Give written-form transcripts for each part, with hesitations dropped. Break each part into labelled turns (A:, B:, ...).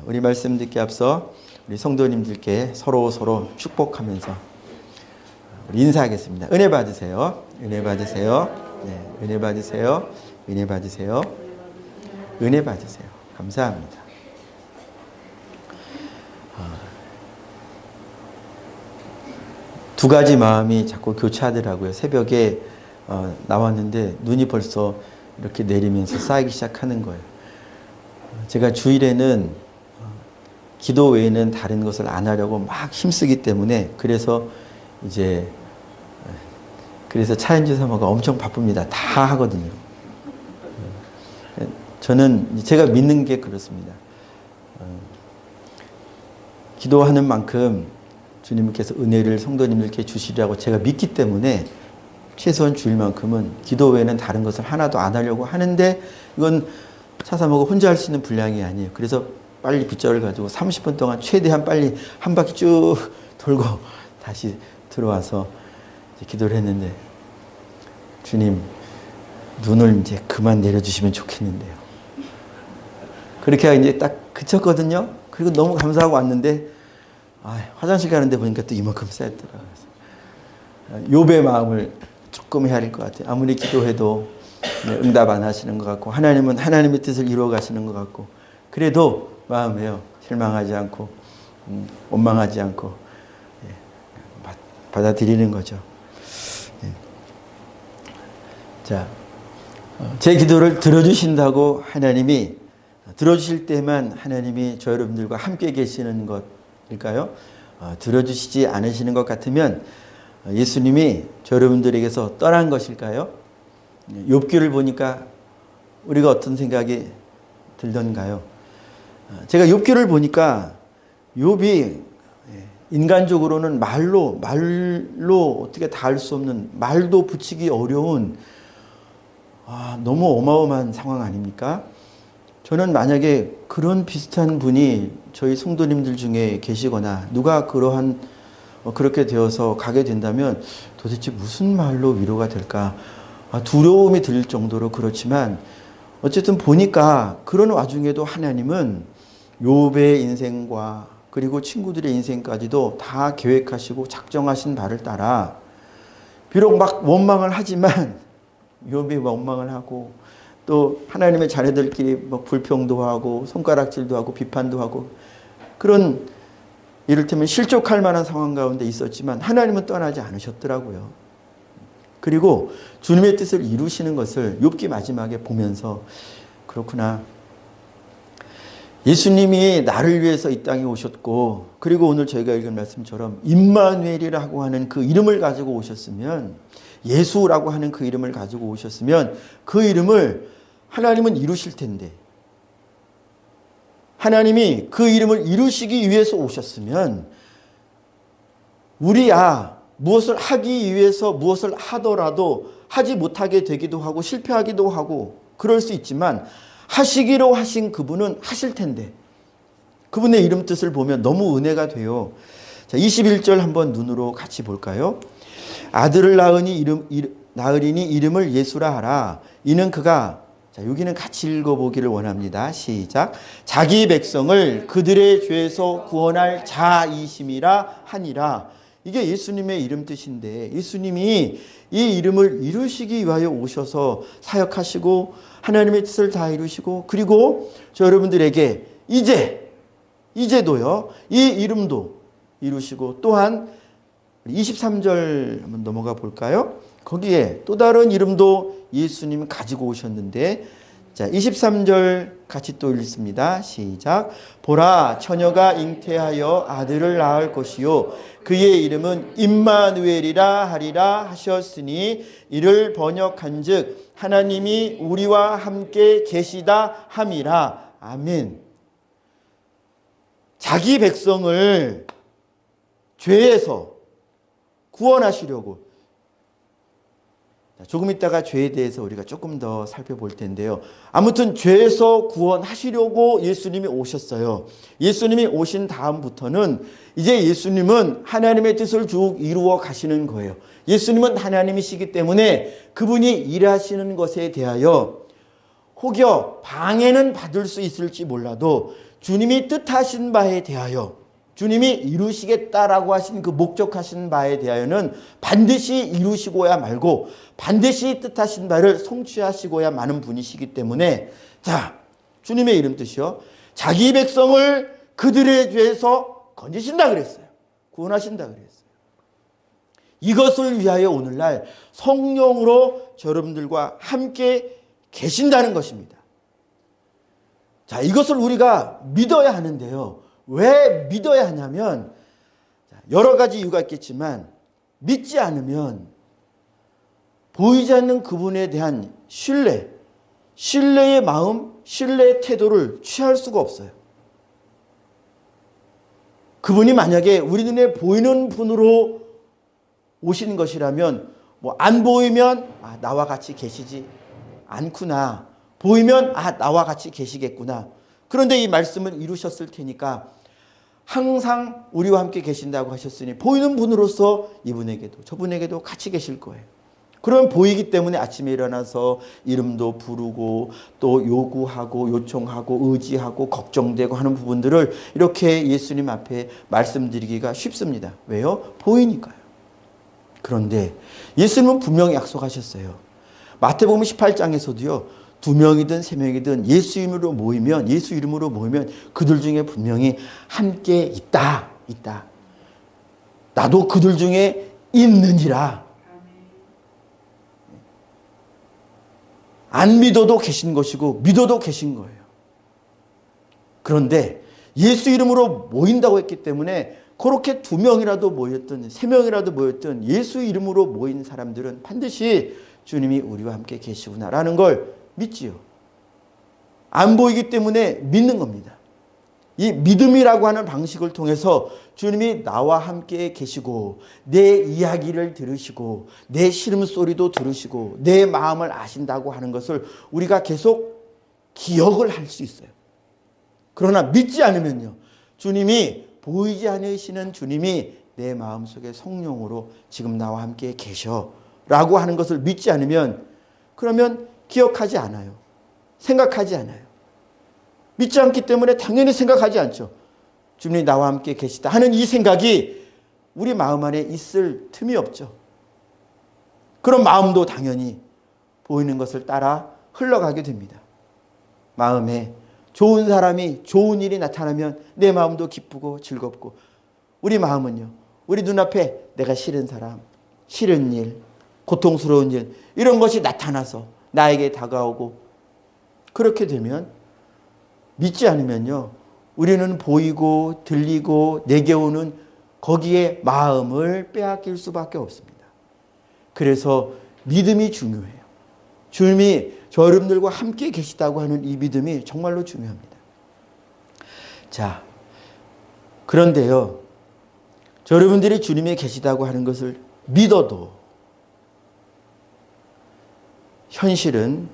A: 우리 말씀 듣기 앞서 우리 성도님들께 서로 축복하면서 우리 인사하겠습니다. 은혜 받으세요. 은혜 받으세요. 네, 은혜 받으세요. 은혜 받으세요. 은혜 받으세요. 감사합니다. 두 가지 마음이 자꾸 교차하더라고요. 새벽에 나왔는데 눈이 벌써 이렇게 내리면서 쌓이기 시작하는 거예요. 제가 주일에는 기도 외에는 다른 것을 안 하려고 막 힘쓰기 때문에 그래서 차현지 사모가 엄청 바쁩니다. 다 하거든요. 저는 제가 믿는 게 그렇습니다. 기도하는 만큼 주님께서 은혜를 성도님들께 주시리라고 제가 믿기 때문에 최소한 주일만큼은 기도 외에는 다른 것을 하나도 안 하려고 하는데 이건 차사모가 혼자 할 수 있는 분량이 아니에요. 그래서 빨리 빗자루를 가지고 30분 동안 최대한 빨리 한 바퀴 쭉 돌고 다시 들어와서 기도를 했는데 주님 눈을 이제 그만 내려주시면 좋겠는데요. 그렇게 이제 딱 그쳤거든요. 그리고 너무 감사하고 왔는데 화장실 가는데 보니까 또 이만큼 쌓였더라고요. 욥의 마음을 조금 헤아릴 것 같아요. 아무리 기도해도 응답 안 하시는 것 같고 하나님은 하나님의 뜻을 이루어 가시는 것 같고 그래도 마음에요. 실망하지 않고 원망하지 않고 받아들이는 거죠. 자, 제 기도를 들어주신다고 하나님이 들어주실 때만 하나님이 저 여러분들과 함께 계시는 것일까요? 들어주시지 않으시는 것 같으면 예수님이 저 여러분들에게서 떠난 것일까요? 욥기를 보니까 우리가 어떤 생각이 들던가요? 제가 욥기를 보니까 욥이 인간적으로는 말로 어떻게 다 할 수 없는 말도 붙이기 어려운 너무 어마어마한 상황 아닙니까? 저는 만약에 그런 비슷한 분이 저희 성도님들 중에 계시거나 누가 그렇게 되어서 가게 된다면 도대체 무슨 말로 위로가 될까? 두려움이 들 정도로 그렇지만 어쨌든 보니까 그런 와중에도 하나님은 욥의 인생과 그리고 친구들의 인생까지도 다 계획하시고 작정하신 바를 따라 비록 막 원망을 하지만 욥이 원망을 하고 또 하나님의 자녀들끼리 막 불평도 하고 손가락질도 하고 비판도 하고 그런 이를테면 실족할 만한 상황 가운데 있었지만 하나님은 떠나지 않으셨더라고요. 그리고 주님의 뜻을 이루시는 것을 욥기 마지막에 보면서 그렇구나. 예수님이 나를 위해서 이 땅에 오셨고 그리고 오늘 저희가 읽은 말씀처럼 임마누엘이라고 하는 그 이름을 가지고 오셨으면 예수라고 하는 그 이름을 가지고 오셨으면 그 이름을 하나님은 이루실 텐데 하나님이 그 이름을 이루시기 위해서 오셨으면 우리야 무엇을 하기 위해서 무엇을 하더라도 하지 못하게 되기도 하고 실패하기도 하고 그럴 수 있지만 하시기로 하신 그분은 하실 텐데 그분의 이름 뜻을 보면 너무 은혜가 돼요. 자, 21절 한번 눈으로 같이 볼까요? 아들을 낳으리니 이름을 예수라 하라. 이는 그가 여기는 같이 읽어보기를 원합니다. 시작. 자기 백성을 그들의 죄에서 구원할 자이심이라 하니라. 이게 예수님의 이름 뜻인데 예수님이 이 이름을 이루시기 위하여 오셔서 사역하시고 하나님의 뜻을 다 이루시고 그리고 저 여러분들에게 이제도요 이 이름도 이루시고 또한 23절 한번 넘어가 볼까요? 거기에 또 다른 이름도 예수님 가지고 오셨는데 자 23절 같이 또 읽습니다. 시작. 보라 처녀가 잉태하여 아들을 낳을 것이요 그의 이름은 임마누엘이라 하리라 하셨으니 이를 번역한즉 하나님이 우리와 함께 계시다 함이라. 아멘. 자기 백성을 죄에서 구원하시려고 조금 있다가 죄에 대해서 우리가 조금 더 살펴볼 텐데요. 아무튼 죄에서 구원하시려고 예수님이 오셨어요. 예수님이 오신 다음부터는 이제 예수님은 하나님의 뜻을 쭉 이루어 가시는 거예요. 예수님은 하나님이시기 때문에 그분이 일하시는 것에 대하여 혹여 방해는 받을 수 있을지 몰라도 주님이 뜻하신 바에 대하여, 주님이 이루시겠다라고 하신 그 목적하신 바에 대하여는 반드시 이루시고야 말고 반드시 뜻하신 바를 성취하시고야 마는 분이시기 때문에, 자, 주님의 이름 뜻이요, 자기 백성을 그들의 죄에서 건지신다 그랬어요. 구원하신다 그랬어요. 이것을 위하여 오늘날 성령으로 여러분들과 함께 계신다는 것입니다. 자, 이것을 우리가 믿어야 하는데요. 왜 믿어야 하냐면, 여러 가지 이유가 있겠지만 믿지 않으면 보이지 않는 그분에 대한 신뢰의 마음, 신뢰의 태도를 취할 수가 없어요. 그분이 만약에 우리 눈에 보이는 분으로 오시는 것이라면, 안 보이면 나와 같이 계시지 않구나, 보이면 나와 같이 계시겠구나. 그런데 이 말씀을 이루셨을 테니까 항상 우리와 함께 계신다고 하셨으니 보이는 분으로서 이분에게도 저분에게도 같이 계실 거예요. 그러면 보이기 때문에 아침에 일어나서 이름도 부르고 또 요구하고 요청하고 의지하고 걱정되고 하는 부분들을 이렇게 예수님 앞에 말씀드리기가 쉽습니다. 왜요? 보이니까요. 그런데 예수님은 분명히 약속하셨어요. 마태복음 18장에서도요. 2명이든 3명이든 예수 이름으로 모이면 그들 중에 분명히 함께 있다. 나도 그들 중에 있느니라. 안 믿어도 계신 것이고 믿어도 계신 거예요. 그런데 예수 이름으로 모인다고 했기 때문에 그렇게 2명이라도 모였든 3명이라도 모였든 예수 이름으로 모인 사람들은 반드시 주님이 우리와 함께 계시구나라는 걸 믿지요. 안 보이기 때문에 믿는 겁니다. 이 믿음이라고 하는 방식을 통해서 주님이 나와 함께 계시고 내 이야기를 들으시고 내 시름소리도 들으시고 내 마음을 아신다고 하는 것을 우리가 계속 기억을 할 수 있어요. 그러나 믿지 않으면요. 주님이 보이지 않으시는 주님이 내 마음속에 성령으로 지금 나와 함께 계셔라고 하는 것을 믿지 않으면, 그러면 기억하지 않아요. 생각하지 않아요. 믿지 않기 때문에 당연히 생각하지 않죠. 주님이 나와 함께 계시다 하는 이 생각이 우리 마음 안에 있을 틈이 없죠. 그런 마음도 당연히 보이는 것을 따라 흘러가게 됩니다. 마음에 좋은 사람이, 좋은 일이 나타나면 내 마음도 기쁘고 즐겁고, 우리 마음은요, 우리 눈앞에 내가 싫은 사람, 싫은 일, 고통스러운 일, 이런 것이 나타나서 나에게 다가오고, 그렇게 되면 믿지 않으면요, 우리는 보이고 들리고 내게 오는 거기에 마음을 빼앗길 수밖에 없습니다. 그래서 믿음이 중요해요. 주님이 저 여러분들과 함께 계시다고 하는 이 믿음이 정말로 중요합니다. 자, 그런데요, 저 여러분들이 주님이 계시다고 하는 것을 믿어도 현실은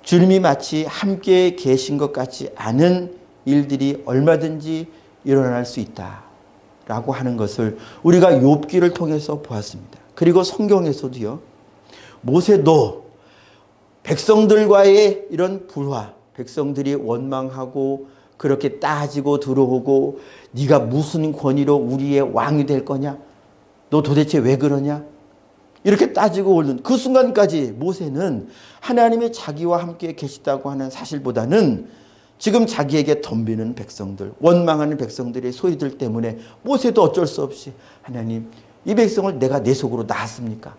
A: 주님이 마치 함께 계신 것 같지 않은 일들이 얼마든지 일어날 수 있다라고 하는 것을 우리가 욥기를 통해서 보았습니다. 그리고 성경에서도요, 모세도 백성들과의 이런 불화, 백성들이 원망하고 그렇게 따지고 들어오고 네가 무슨 권위로 우리의 왕이 될 거냐? 너 도대체 왜 그러냐? 이렇게 따지고 오는 그 순간까지 모세는 하나님이 자기와 함께 계시다고 하는 사실보다는 지금 자기에게 덤비는 백성들, 원망하는 백성들의 소리들 때문에 모세도 어쩔 수 없이 하나님, 이 백성을 내가 내 속으로 낳았습니까?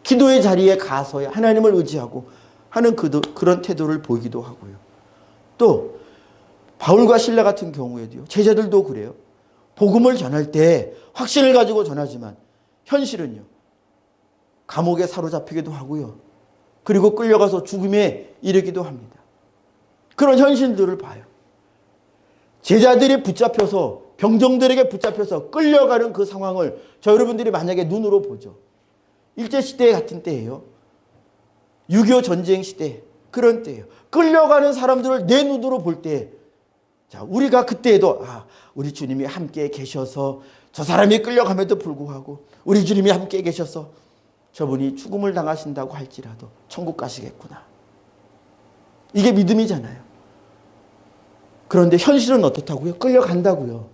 A: 기도의 자리에 가서야 하나님을 의지하고 하는 그런 태도를 보이기도 하고요. 또 바울과 실라 같은 경우에도요, 제자들도 그래요. 복음을 전할 때 확신을 가지고 전하지만 현실은요, 감옥에 사로잡히기도 하고요. 그리고 끌려가서 죽음에 이르기도 합니다. 그런 현실들을 봐요. 제자들이 붙잡혀서, 병정들에게 붙잡혀서 끌려가는 그 상황을 저 여러분들이 만약에 눈으로 보죠. 일제시대 같은 때예요. 6.25 전쟁 시대, 그런 때예요. 끌려가는 사람들을 내 눈으로 볼 때, 자, 우리가 그때에도 우리 주님이 함께 계셔서 저 사람이 끌려감에도 불구하고 우리 주님이 함께 계셔서 저분이 죽음을 당하신다고 할지라도 천국 가시겠구나. 이게 믿음이잖아요. 그런데 현실은 어떻다고요? 끌려간다고요.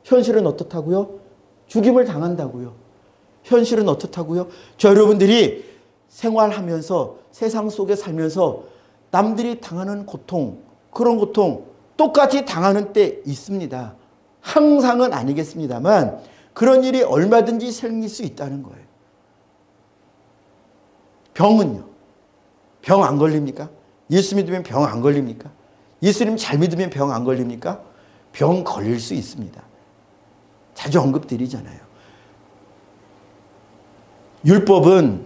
A: 현실은 어떻다고요? 죽임을 당한다고요. 현실은 어떻다고요? 저 여러분들이 생활하면서 세상 속에 살면서 남들이 당하는 고통, 그런 고통 똑같이 당하는 때 있습니다. 항상은 아니겠습니다만 그런 일이 얼마든지 생길 수 있다는 거예요. 병은요? 병 안 걸립니까? 예수 믿으면 병 안 걸립니까? 예수님 잘 믿으면 병 안 걸립니까? 병 걸릴 수 있습니다. 자주 언급드리잖아요. 율법은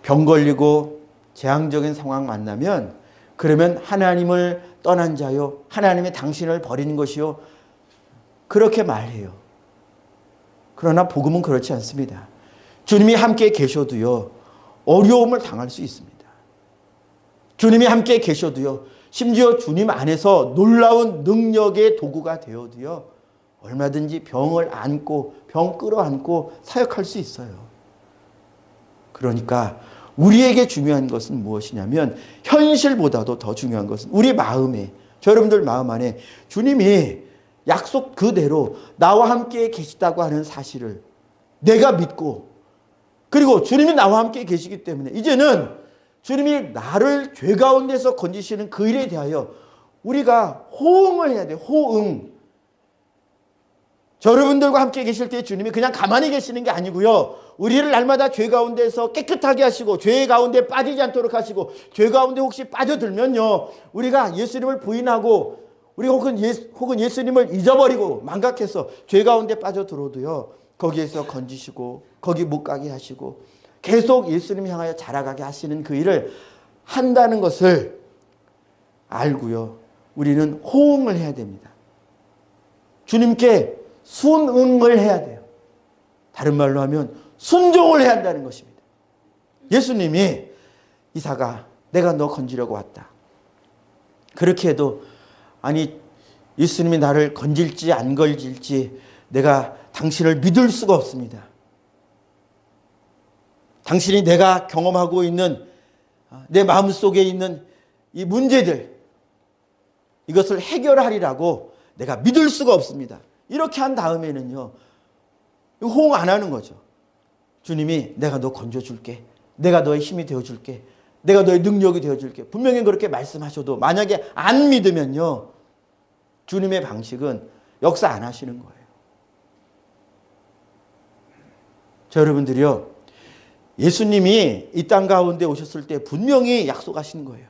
A: 병 걸리고 재앙적인 상황 만나면 그러면 하나님을 떠난 자요, 하나님의 당신을 버리는 것이요, 그렇게 말해요. 그러나 복음은 그렇지 않습니다. 주님이 함께 계셔도요, 어려움을 당할 수 있습니다. 주님이 함께 계셔도요, 심지어 주님 안에서 놀라운 능력의 도구가 되어도요, 얼마든지 병을 안고 병 끌어안고 사역할 수 있어요. 그러니까 우리에게 중요한 것은 무엇이냐면 현실보다도 더 중요한 것은 우리 마음에, 저 여러분들 마음 안에 주님이 약속 그대로 나와 함께 계시다고 하는 사실을 내가 믿고, 그리고 주님이 나와 함께 계시기 때문에 이제는 주님이 나를 죄 가운데서 건지시는 그 일에 대하여 우리가 호응을 해야 돼요. 호응. 저 여러분들과 함께 계실 때 주님이 그냥 가만히 계시는 게 아니고요, 우리를 날마다 죄 가운데서 깨끗하게 하시고 죄 가운데 빠지지 않도록 하시고, 죄 가운데 혹시 빠져들면요, 우리가 예수님을 부인하고 우리 혹은 예수님을 잊어버리고 망각해서 죄 가운데 빠져들어도요, 거기에서 건지시고 거기 못 가게 하시고 계속 예수님 향하여 자라가게 하시는 그 일을 한다는 것을 알고요, 우리는 호응을 해야 됩니다. 주님께 순응을 해야 돼요. 다른 말로 하면 순종을 해야 한다는 것입니다. 예수님이 이사가 내가 너 건지려고 왔다. 그렇게 해도 아니 예수님이 나를 건질지 안 건질지 내가 당신을 믿을 수가 없습니다. 당신이 내가 경험하고 있는 내 마음속에 있는 이 문제들, 이것을 해결하리라고 내가 믿을 수가 없습니다. 이렇게 한 다음에는요, 호응 안 하는 거죠. 주님이 내가 너 건져줄게, 내가 너의 힘이 되어줄게, 내가 너의 능력이 되어줄게, 분명히 그렇게 말씀하셔도 만약에 안 믿으면요, 주님의 방식은 역사 안 하시는 거예요. 저 여러분들이요, 예수님이 이 땅 가운데 오셨을 때 분명히 약속하신 거예요.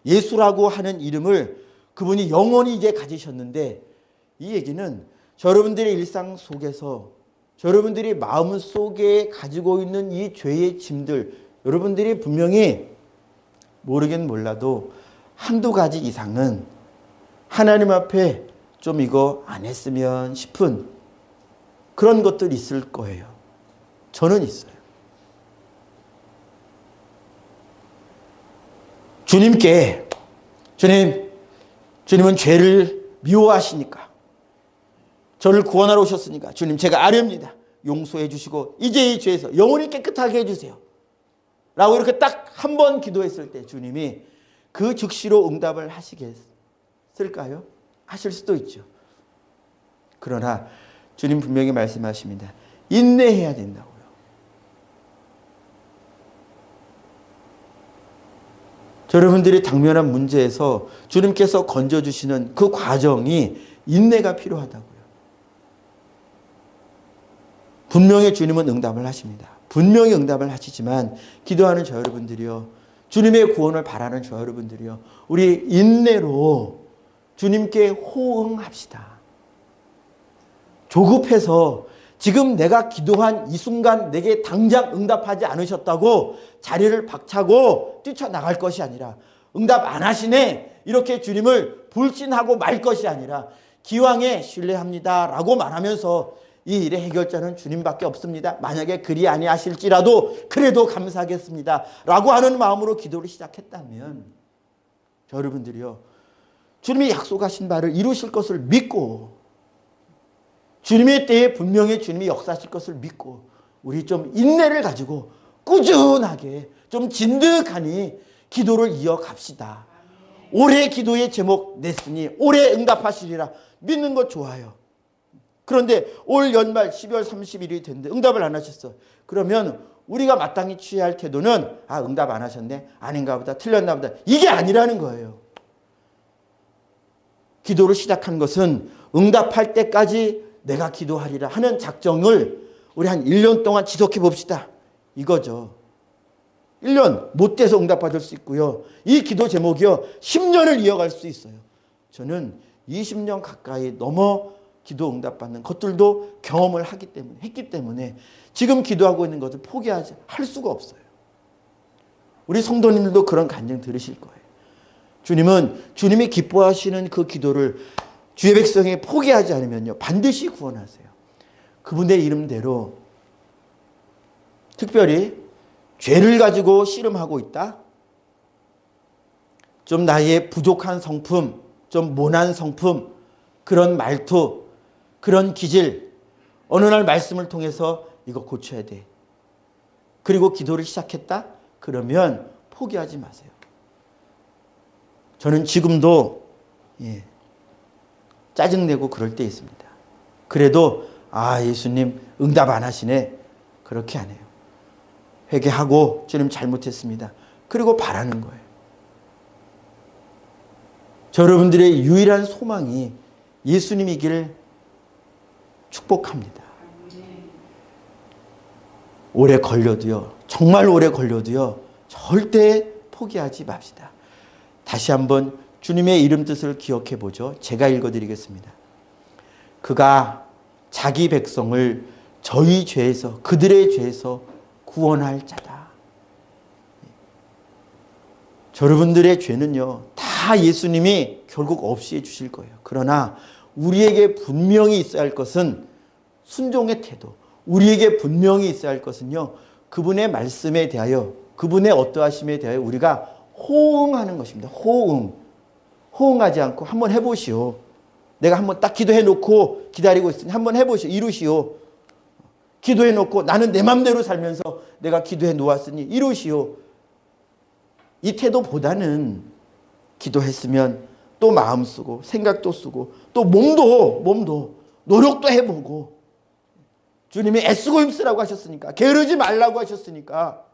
A: 예수라고 하는 이름을 그분이 영원히 이제 가지셨는데, 이 얘기는 여러분들의 일상 속에서 여러분들이 마음 속에 가지고 있는 이 죄의 짐들, 여러분들이 분명히 모르긴 몰라도 한두 가지 이상은 하나님 앞에 좀 이거 안 했으면 싶은 그런 것들이 있을 거예요. 저는 있어요. 주님께 주님은 죄를 미워하시니까, 저를 구원하러 오셨으니까 주님 제가 아뢰옵니다. 용서해 주시고 이제 이 죄에서 영원히 깨끗하게 해주세요 라고 이렇게 딱 한 번 기도했을 때 주님이 그 즉시로 응답을 하시겠을까요? 하실 수도 있죠. 그러나 주님 분명히 말씀하십니다. 인내해야 된다고요. 여러분들이 당면한 문제에서 주님께서 건져주시는 그 과정이 인내가 필요하다고요. 분명히 주님은 응답을 하십니다. 분명히 응답을 하시지만 기도하는 저 여러분들이요, 주님의 구원을 바라는 저 여러분들이요, 우리 인내로 주님께 호응합시다. 조급해서 지금 내가 기도한 이 순간 내게 당장 응답하지 않으셨다고 자리를 박차고 뛰쳐나갈 것이 아니라, 응답 안 하시네 이렇게 주님을 불신하고 말 것이 아니라, 기왕에 신뢰합니다 라고 말하면서 이 일의 해결자는 주님밖에 없습니다, 만약에 그리 아니하실지라도 그래도 감사하겠습니다 라고 하는 마음으로 기도를 시작했다면, 저 여러분들이요, 주님이 약속하신 바를 이루실 것을 믿고, 주님의 때에 분명히 주님이 역사하실 것을 믿고, 우리 좀 인내를 가지고 꾸준하게 좀 진득하니 기도를 이어갑시다. 올해 기도의 제목 냈으니 올해 응답하시리라. 믿는 것 좋아요. 그런데 올 연말 12월 30일이 됐는데 응답을 안 하셨어. 그러면 우리가 마땅히 취해야 할 태도는 응답 안 하셨네. 아닌가 보다. 틀렸나 보다. 이게 아니라는 거예요. 기도를 시작한 것은 응답할 때까지 내가 기도하리라 하는 작정을 우리 한 1년 동안 지속해 봅시다. 이거죠. 1년 못 돼서 응답받을 수 있고요. 이 기도 제목이요. 10년을 이어갈 수 있어요. 저는 20년 가까이 넘어 기도 응답받는 것들도 경험을 했기 때문에 지금 기도하고 있는 것을 포기하지 할 수가 없어요. 우리 성도님들도 그런 간증 들으실 거예요. 주님은 주님이 기뻐하시는 그 기도를 주의 백성이 포기하지 않으면요. 반드시 구원하세요. 그분의 이름대로 특별히 죄를 가지고 씨름하고 있다. 좀 나의 부족한 성품, 좀 모난 성품, 그런 말투, 그런 기질, 어느 날 말씀을 통해서 이거 고쳐야 돼. 그리고 기도를 시작했다? 그러면 포기하지 마세요. 저는 지금도 짜증내고 그럴 때 있습니다. 그래도 예수님 응답 안 하시네. 그렇게 안 해요. 회개하고 주님 잘못했습니다. 그리고 바라는 거예요. 여러분들의 유일한 소망이 예수님이기를 축복합니다. 오래 걸려도요. 정말 오래 걸려도요. 절대 포기하지 맙시다. 다시 한번 주님의 이름 뜻을 기억해 보죠. 제가 읽어드리겠습니다. 그가 자기 백성을 저희 죄에서 그들의 죄에서 구원할 자다. 여러분들의 죄는요. 다 예수님이 결국 없이 해주실 거예요. 그러나 우리에게 분명히 있어야 할 것은 순종의 태도. 우리에게 분명히 있어야 할 것은요. 그분의 말씀에 대하여 그분의 어떠하심에 대하여 우리가 호응하는 것입니다. 호응하지 않고 한번 해보시오. 내가 한번 딱 기도해 놓고 기다리고 있으니 한번 해보시오. 이루시오. 기도해 놓고 나는 내 맘대로 살면서 내가 기도해 놓았으니 이루시오. 이 태도보다는 기도했으면 또 마음 쓰고 생각도 쓰고 또 몸도 노력도 해보고 주님이 애쓰고 힘쓰라고 하셨으니까 게으르지 말라고 하셨으니까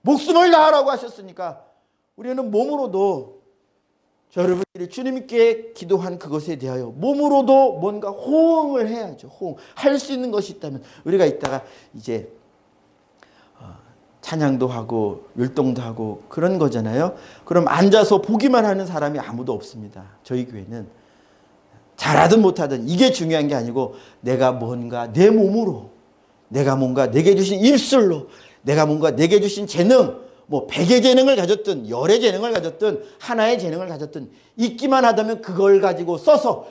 A: 목숨을 다하라고 하셨으니까 우리는 몸으로도 여러분들이 주님께 기도한 그것에 대하여 몸으로도 뭔가 호응을 해야죠. 할 수 있는 것이 있다면 우리가 이따가 이제 찬양도 하고 율동도 하고 그런 거잖아요. 그럼 앉아서 보기만 하는 사람이 아무도 없습니다. 저희 교회는 잘하든 못하든 이게 중요한 게 아니고 내가 뭔가 내 몸으로 내가 뭔가 내게 주신 입술로 내가 뭔가 내게 주신 재능 뭐 100의 재능을 가졌든 10의 재능을 가졌든 하나의 재능을 가졌든 있기만 하다면 그걸 가지고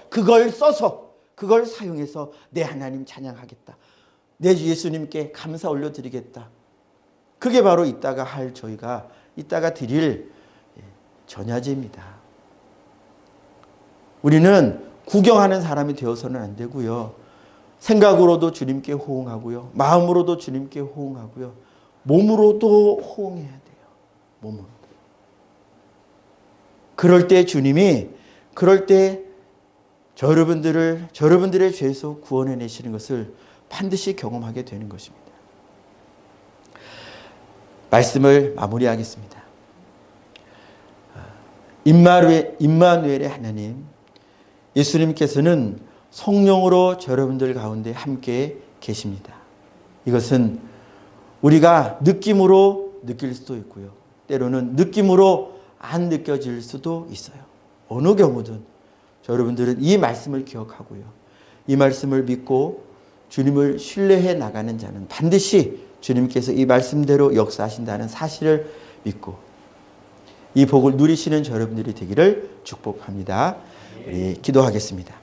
A: 그걸 사용해서 내 하나님 찬양하겠다. 내 예수님께 감사 올려드리겠다. 그게 바로 저희가 이따가 드릴 전야제입니다. 우리는 구경하는 사람이 되어서는 안 되고요. 생각으로도 주님께 호응하고요. 마음으로도 주님께 호응하고요. 몸으로도 호응해야 돼요. 몸으로도. 그럴 때 주님이 여러분들의 죄에서 구원해내시는 것을 반드시 경험하게 되는 것입니다. 말씀을 마무리하겠습니다. 임마누엘의 하나님, 예수님께서는 성령으로 여러분들 가운데 함께 계십니다. 이것은 우리가 느낌으로 느낄 수도 있고요. 때로는 느낌으로 안 느껴질 수도 있어요. 어느 경우든 여러분들은 이 말씀을 기억하고요. 이 말씀을 믿고 주님을 신뢰해 나가는 자는 반드시 주님께서 이 말씀대로 역사하신다는 사실을 믿고 이 복을 누리시는 여러분들이 되기를 축복합니다. 우리 기도하겠습니다.